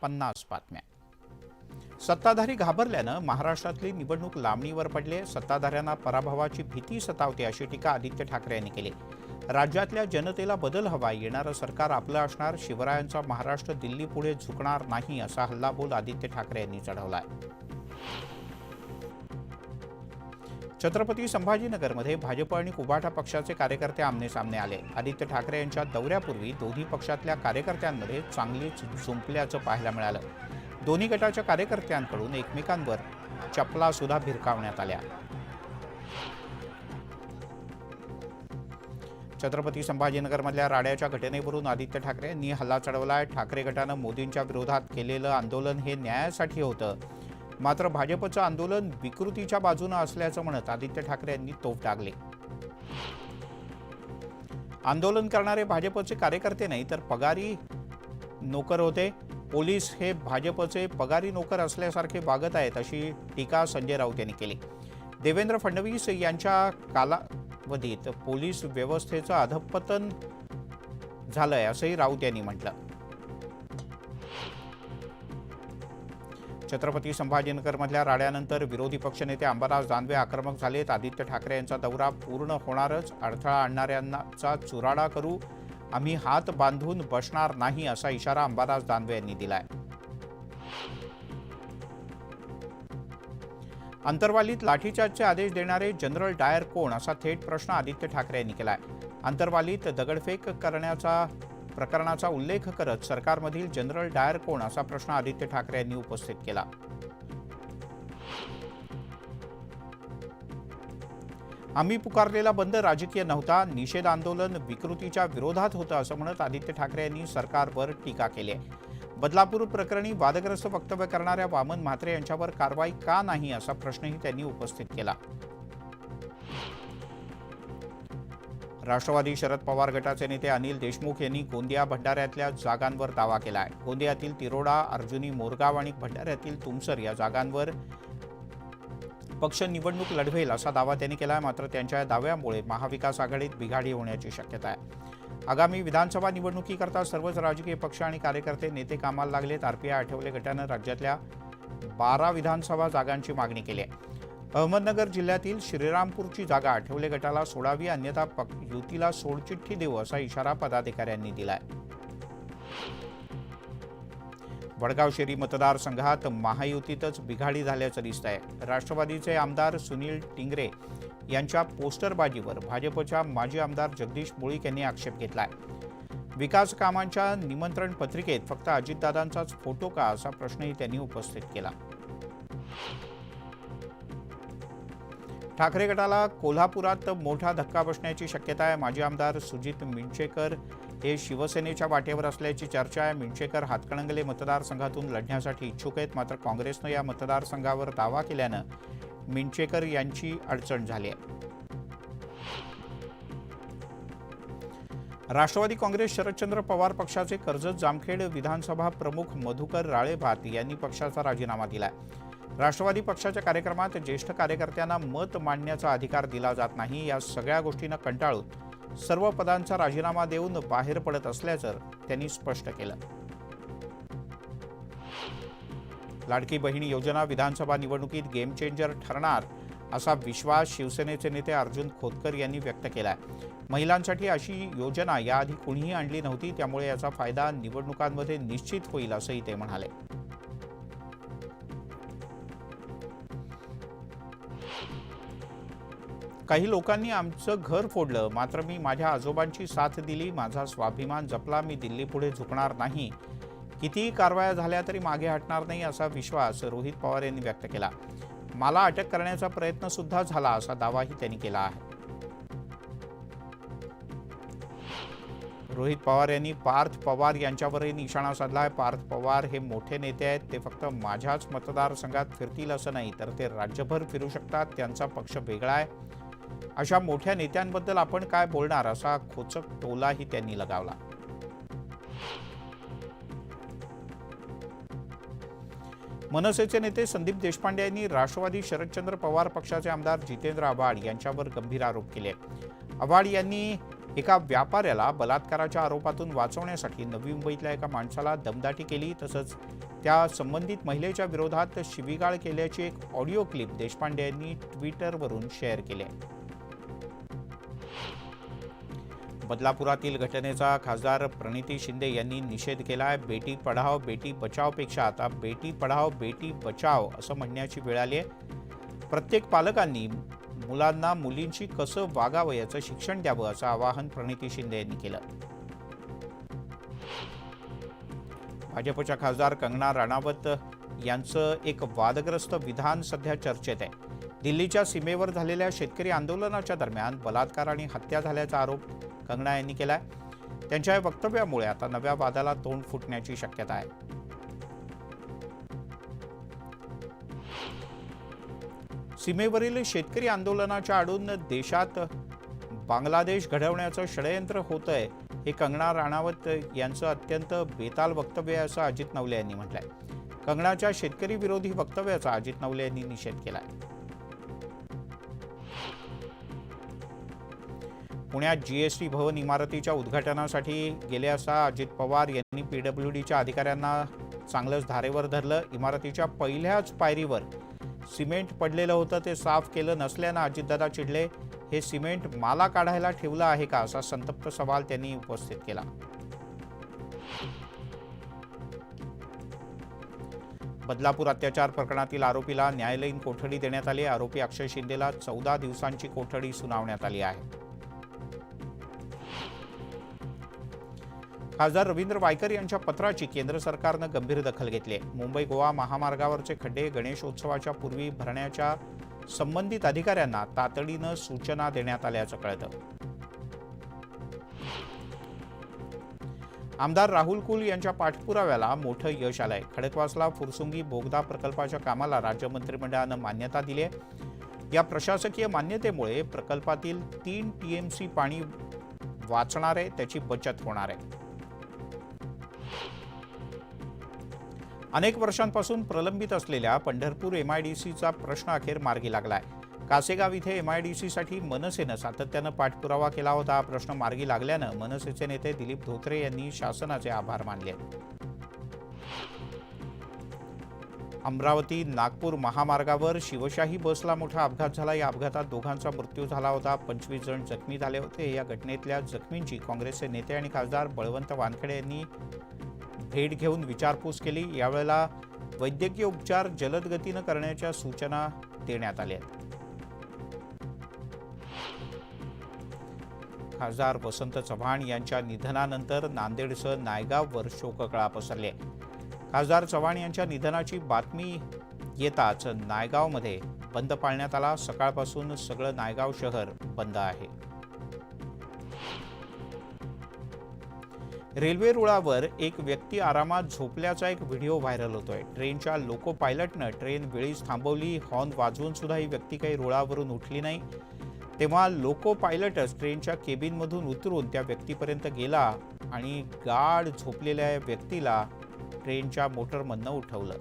50 बातम्या। सत्ताधारी घाबरल्यानं महाराष्ट्रातली निवडणूक लांबणीवर पडली। सत्ताधाऱ्यांना पराभवाची भीती सतावते अशी टीका आदित्य ठाकरे यांनी केली। राज्यातल्या जनतेला बदल हवा, येणारं सरकार आपलं असणार, शिवरायांचा महाराष्ट्र दिल्ली पुढे झुकणार नाही असा हल्लाबोल आदित्य ठाकरे यांनी चढवलाय। छत्रपती संभाजीनगरमध्ये भाजप आणि उभाटा पक्षाचे कार्यकर्ते आमनेसामने आले। आदित्य ठाकरे यांच्या दौऱ्यापूर्वी दोन्ही पक्षातल्या कार्यकर्त्यांमध्ये चांगलीच जुंपल्याचं पाहायला मिळालं। दोन्ही गटाच्या कार्यकर्त्यांकडून एकमेकांवर चपला सुद्धा भिरकावण्यात आल्या। छत्रपती संभाजीनगरमधल्या राड्याच्या घटनेवरून आदित्य ठाकरे यांनी हल्ला चढवलाय। ठाकरे गटानं मोदींच्या विरोधात केलेलं आंदोलन हे न्यायासाठी होतं, मात्र भाजपचं आंदोलन विकृतीच्या बाजूने असल्याचं म्हणत आदित्य ठाकरे यांनी तोफ डागली। आंदोलन करणारे भाजपचे कार्यकर्ते नाही तर पगारी नोकर होते। पोलीस हे भाजपचे पगारी नोकर असल्यासारखे वागत आहेत अशी टीका संजय राऊत यांनी केली। देवेंद्र फडणवीस यांच्या कालावधीत पोलीस व्यवस्थेचं अधःपतन झालंय असंही राऊत यांनी म्हटलं। छत्रपती संभाजीनगरमधल्या राड्यानंतर विरोधी पक्षनेते अंबादास दानवे आक्रमक झालेत। आदित्य ठाकरे यांचा दौरा पूर्ण होणारच, अडथळा आणणाऱ्यांचा चुराडा करू, आम्ही हात बांधून बसणार नाही असा इशारा अंबादास दानवे यांनी दिलाय। अंतरवालीत लाठीचार्जचे आदेश देणारे जनरल डायर कोण असा थेट प्रश्न आदित्य ठाकरे यांनी केलाय। अंतरवालीत दगडफेक करण्याचा प्रकरणाचा उल्लेख करत सरकारमधील जनरल डायर कोण असा प्रश्न आदित्य ठाकरे यांनी उपस्थित केला। आम्ही पुकारलेला बंद राजकीय नव्हता, निषेध आंदोलन विकृतीच्या विरोधात होतं असं म्हणत आदित्य ठाकरे यांनी सरकारवर टीका केली आहे। बदलापूर प्रकरणी वादग्रस्त वक्तव्य करणाऱ्या वामन म्हात्रे यांच्यावर कारवाई का नाही असा प्रश्नही त्यांनी उपस्थित केला। राष्ट्रवादी शरद पवार गटाचे नेते अनिल देशमुख यांनी गोंदिया भंडाऱ्यातल्या जागांवर दावा केला आहे। गोंदियातील तिरोडा, अर्जुनी, मोरगाव आणि भंडाऱ्यातील तुमसर या जागांवर पक्ष निवडणूक लढवेल असा दावा त्यांनी केला आहे, मात्र त्यांच्या दाव्यामुळे महाविकास आघाडीत बिघाडी होण्याची शक्यता आहे। आगामी विधानसभा निवडणुकीकरता सर्वच राजकीय पक्ष आणि कार्यकर्ते नेते कामाला लागलेत। आरपीआय आठवले गटानं राज्यातल्या 12 विधानसभा जागांची मागणी केली आहे। अहमदनगर जिल्ह्यातील श्रीरामपूरची जागा आठवले गटाला सोडावी, अन्यथा युतीला सोडचिठ्ठी देऊ असा इशारा पदाधिकाऱ्यांनी दिलाय। वडगाव शेरी मतदारसंघात महायुतीतच बिघाडी झाल्याचं दिसतंय। राष्ट्रवादीचे आमदार सुनील टिंगरे यांच्या पोस्टरबाजीवर भाजपच्या माजी आमदार जगदीश मुळीक यांनी आक्षेप घेतलाय। विकास कामांच्या निमंत्रण पत्रिकेत फक्त अजितदादांचाच फोटो का असा प्रश्नही त्यांनी उपस्थित केला। ठाकरे गटाला कोल्हापुरात मोठा धक्का बसण्याची शक्यता आहे। माजी आमदार सुजित मिंचेकर हे शिवसेनेच्या वाटेवर असल्याची चर्चा आहे। मिंचेकर हातकणंगले मतदारसंघातून लढण्यासाठी इच्छुक आहेत, मात्र काँग्रेसनं या मतदारसंघावर दावा केल्यानं मिंचेकर यांची अडचण झाली आहे। राष्ट्रवादी काँग्रेस शरदचंद्र पवार पक्षाचे कर्जत जामखेड विधानसभा प्रमुख मधुकर राळेभात यांनी पक्षाचा राजीनामा दिलाय। राष्ट्रवादी पक्षाच्या कार्यक्रमात ज्येष्ठ कार्यकर्त्यांना मत मांडण्याचा अधिकार दिला जात नाही, या सगळ्या गोष्टींना कंटाळून सर्व पदांचा राजीनामा देऊन बाहेर पडत असल्याचं त्यांनी स्पष्ट केलं। लाडकी बहीण योजना विधानसभा निवडणुकीत गेम चेंजर ठरणार असा विश्वास शिवसेनेचे नेते अर्जुन खोतकर यांनी व्यक्त केलाय। महिलांसाठी अशी योजना याआधी कुणीही आणली नव्हती, त्यामुळे याचा फायदा निवडणुकांमध्ये निश्चित होईल असंही ते म्हणाले। काही लोकांनी आमचं घर फोडलं, मात्र मी माझ्या आजोबांची साथ दिली, माझा स्वाभिमान जपला, मी दिल्ली पुढे झुकणार नाही, कितीही कारवाया झाल्या तरी मागे हटणार नाही असा विश्वास रोहित पवार यांनी व्यक्त केला। मला अटक करण्याचा प्रयत्न सुद्धा झाला असा दावाही त्यांनी केला आहे। रोहित पवार यांनी पार्थ पवार यांच्यावरही निशाणा साधला आहे। पार्थ पवार हे मोठे नेते आहेत, ते फक्त माझ्याच मतदारसंघात फिरतील असं नाही तर ते राज्यभर फिरू शकतात, त्यांचा पक्ष वेगळा आहे, अशा मोठ्या नेत्यांबद्दल आपण काय बोलणार असा खोचक टोलाही त्यांनी लगावला। मनसेचे नेते संदीप देशपांडे यांनी राष्ट्रवादी शरदचंद्र पवार पक्षाचे आमदार जितेंद्र आव्हाड यांच्यावर गंभीर आरोप केले। आव्हाड यांनी एका व्यापाऱ्याला बलात्काराच्या आरोपातून वाचवण्यासाठी नवी मुंबईतल्या एका माणसाला दमदाटी केली, तसंच त्या संबंधित महिलेच्या विरोधात शिवीगाळ केल्याची एक ऑडिओ क्लिप देशपांडे यांनी ट्विटरवरून शेअर केली आहे. बदलापुरातील घटनेचा खासदार प्रणिती शिंदे यांनी निषेध केलाय. बेटी पढाओ बेटी बचाओ पेक्षा आता बेटी पढाओ बेटी बचाओ असं म्हणण्याची वेळ आली आहे. प्रत्येक पालकांनी मुलांना मुलींशी कसं वागावं याचं शिक्षण द्यावं असं आवाहन प्रणिती शिंदे यांनी केलं. भाजपच्या खासदार कंगना राणावत यांचं एक वादग्रस्त विधान सध्या चर्चेत आहे. दिल्लीच्या सीमेवर झालेल्या शेतकरी आंदोलनाच्या दरम्यान बलात्कार आणि हत्या झाल्याचा आरोप कंगना यांनी केलाय. त्यांच्या या वक्तव्यामुळे आता नव्या वादाला तोंड फुटण्याची शक्यता आहे. सीमेवरील शेतकरी आंदोलनाच्या आडून देशात बांगलादेश घडवण्याचं षडयंत्र होतंय हे कंगना राणावत यांचं अत्यंत बेताल वक्तव्य आहे असं अजित नवले यांनी म्हटलंय. कंगनाच्या शेतकरी विरोधी वक्तव्याचा अजित नवले यांनी निषेध केलाय. पुण्यात जीएसटी भवन इमारतीच्या उद्घाटनासाठी गेले असता अजित पवार यांनी पीडब्ल्यूडीच्या अधिकाऱ्यांना चांगलंच धारेवर धरलं. इमारतीच्या पहिल्याच पायरीवर सिमेंट पडलेलं होतं, ते साफ केलं नसल्यानं अजितदादा चिडले. हे सिमेंट मला काढायला ठेवलं आहे का असा संतप्त सवाल त्यांनी उपस्थित केला. बदलापूर अत्याचार प्रकरणातील आरोपीला न्यायालयीन कोठडी देण्यात आली. आरोपी अक्षय शिंदेला 14 दिवसांची कोठडी सुनावण्यात आली आहे. खासदार रवींद्र वायकर यांच्या पत्राची केंद्र सरकारनं गंभीर दखल घेतली आहे. मुंबई गोवा महामार्गावरचे खड्डे गणेशोत्सवाच्या पूर्वी भरण्याच्या संबंधित अधिकाऱ्यांना तातडीनं सूचना देण्यात आल्याचं कळतं. आमदार राहुल कुल यांच्या पाठपुराव्याला मोठं यश आलंय. खडकवासला फुरसुंगी बोगदा प्रकल्पाच्या कामाला राज्य मंत्रिमंडळानं मान्यता दिली आहे. या प्रशासकीय मान्यतेमुळे प्रकल्पातील 3 टीएमसी पाणी वाचणार आहे, त्याची बचत होणार आहे. अनेक वर्षांपासून प्रलंबित असलेल्या पंढरपूर एमआयडीसीचा प्रश्न अखेर मार्गी लागलाय. कासेगाव इथे एमआयडीसीसाठी मनसेनं सातत्यानं पाठपुरावा केला होता. हा प्रश्न मार्गी लागल्यानं मनसेचे नेते दिलीप धोत्रे यांनी शासनाचे आभार मानले. अमरावती नागपूर महामार्गावर शिवशाही बसला मोठा अपघात झाला. या अपघातात दोघांचा मृत्यू झाला होता. 25 जण जखमी झाले होते. या घटनेतल्या जखमींची काँग्रेसचे नेते आणि खासदार बळवंत वानखेडे यांनी भेट घेऊन विचारपूस केली. यावेळेला वैद्यकीय उपचार जलद गतीनं करण्याच्या सूचना देण्यात आल्या. खासदार वसंत चव्हाण यांच्या निधनानंतर नांदेडसह नायगाववर शोककळा पसरली. खासदार चव्हाण यांच्या निधनाची बातमी येताच नायगावमध्ये बंद पाळण्यात आला. सकाळपासून सगळं नायगाव शहर बंद आहे. रेल्वे रुळावर एक व्यक्ती आरामात झोपल्याचा एक व्हिडिओ व्हायरल होतोय. ट्रेनच्या लोको पायलटनं ट्रेन वेळीच थांबवली. हॉर्न वाजवून सुद्धा ही व्यक्ती काही रुळावरून उठली नाही. तेव्हा लोको पायलटच ट्रेनच्या केबिनमधून उतरून त्या व्यक्तीपर्यंत गेला आणि गाढ झोपलेल्या व्यक्तीला ट्रेनच्या मोटरमधनं उठवलं.